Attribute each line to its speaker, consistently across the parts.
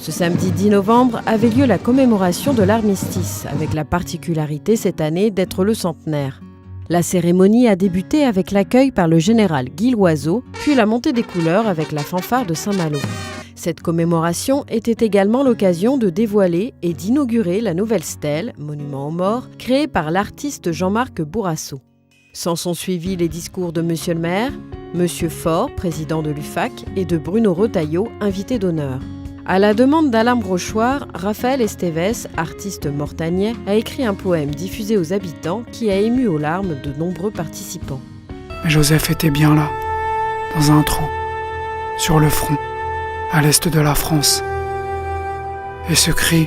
Speaker 1: Ce samedi 10 novembre avait lieu la commémoration de l'armistice, avec la particularité cette année d'être le centenaire. La cérémonie a débuté avec l'accueil par le général Guy Loiseau, puis la montée des couleurs avec la fanfare de Saint-Malo. Cette commémoration était également l'occasion de dévoiler et d'inaugurer la nouvelle stèle, monument aux morts, créée par l'artiste Jean-Marc Bourrasso. S'en sont suivis les discours de Monsieur le maire, Monsieur Faure, président de l'UFAC, et de Bruno Retailleau, invité d'honneur. À la demande d'Alain Brochoir, Raphaël Esteves, artiste mortagnais, a écrit un poème diffusé aux habitants qui a ému aux larmes de nombreux participants.
Speaker 2: Mais Joseph était bien là, dans un trou, sur le front, à l'est de la France. Et ce cri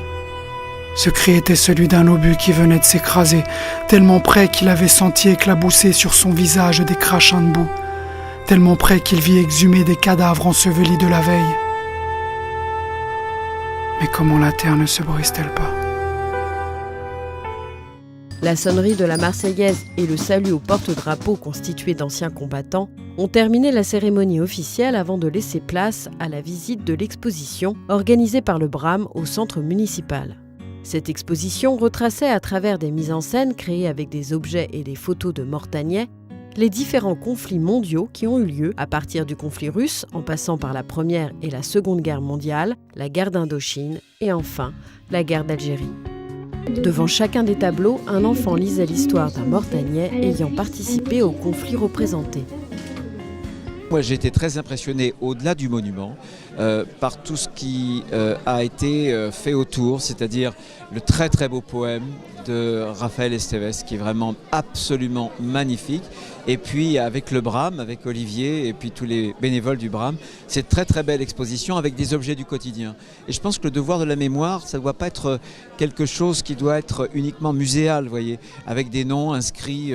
Speaker 2: était celui d'un obus qui venait de s'écraser, tellement près qu'il avait senti éclabousser sur son visage des crachins de boue, tellement près qu'il vit exhumer des cadavres ensevelis de la veille. Mais comment la terre ne se brise-t-elle pas ?
Speaker 1: La sonnerie de la Marseillaise et le salut au porte-drapeau constitué d'anciens combattants ont terminé la cérémonie officielle avant de laisser place à la visite de l'exposition organisée par le BRAM au centre municipal. Cette exposition retraçait à travers des mises en scène créées avec des objets et des photos de mortagnais les différents conflits mondiaux qui ont eu lieu à partir du conflit russe en passant par la Première et la Seconde Guerre mondiale, la guerre d'Indochine et enfin la guerre d'Algérie. Devant chacun des tableaux, un enfant lisait l'histoire d'un mortagnais ayant participé au conflit représenté.
Speaker 3: Moi j'ai été très impressionné au-delà du monument par tout ce qui a été fait autour, c'est-à-dire le très très beau poème de Raphaël Esteves qui est vraiment absolument magnifique. Et puis avec le BRAM, avec Olivier et puis tous les bénévoles du BRAM, c'est très très belle exposition avec des objets du quotidien. Et je pense que le devoir de la mémoire, ça ne doit pas être quelque chose qui doit être uniquement muséal, vous voyez, avec des noms inscrits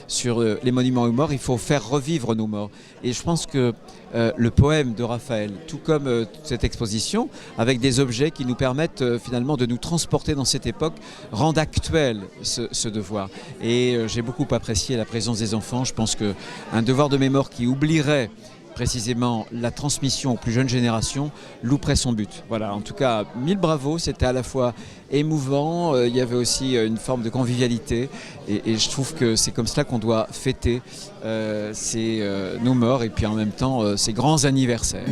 Speaker 3: sur les monuments aux morts. Il faut faire revivre nos morts. Et je pense que le poème de Raphaël, tout comme cette exposition, avec des objets qui nous permettent finalement de nous transporter dans cette époque, rendent actuel ce devoir. Et j'ai beaucoup apprécié la présence des enfants. Je pense qu'un devoir de mémoire qui oublierait précisément la transmission aux plus jeunes générations louperait son but. Voilà, en tout cas, 1000 bravos, c'était à la fois émouvant, il y avait aussi une forme de convivialité et je trouve que c'est comme cela qu'on doit fêter nos morts et puis en même temps ces grands anniversaires.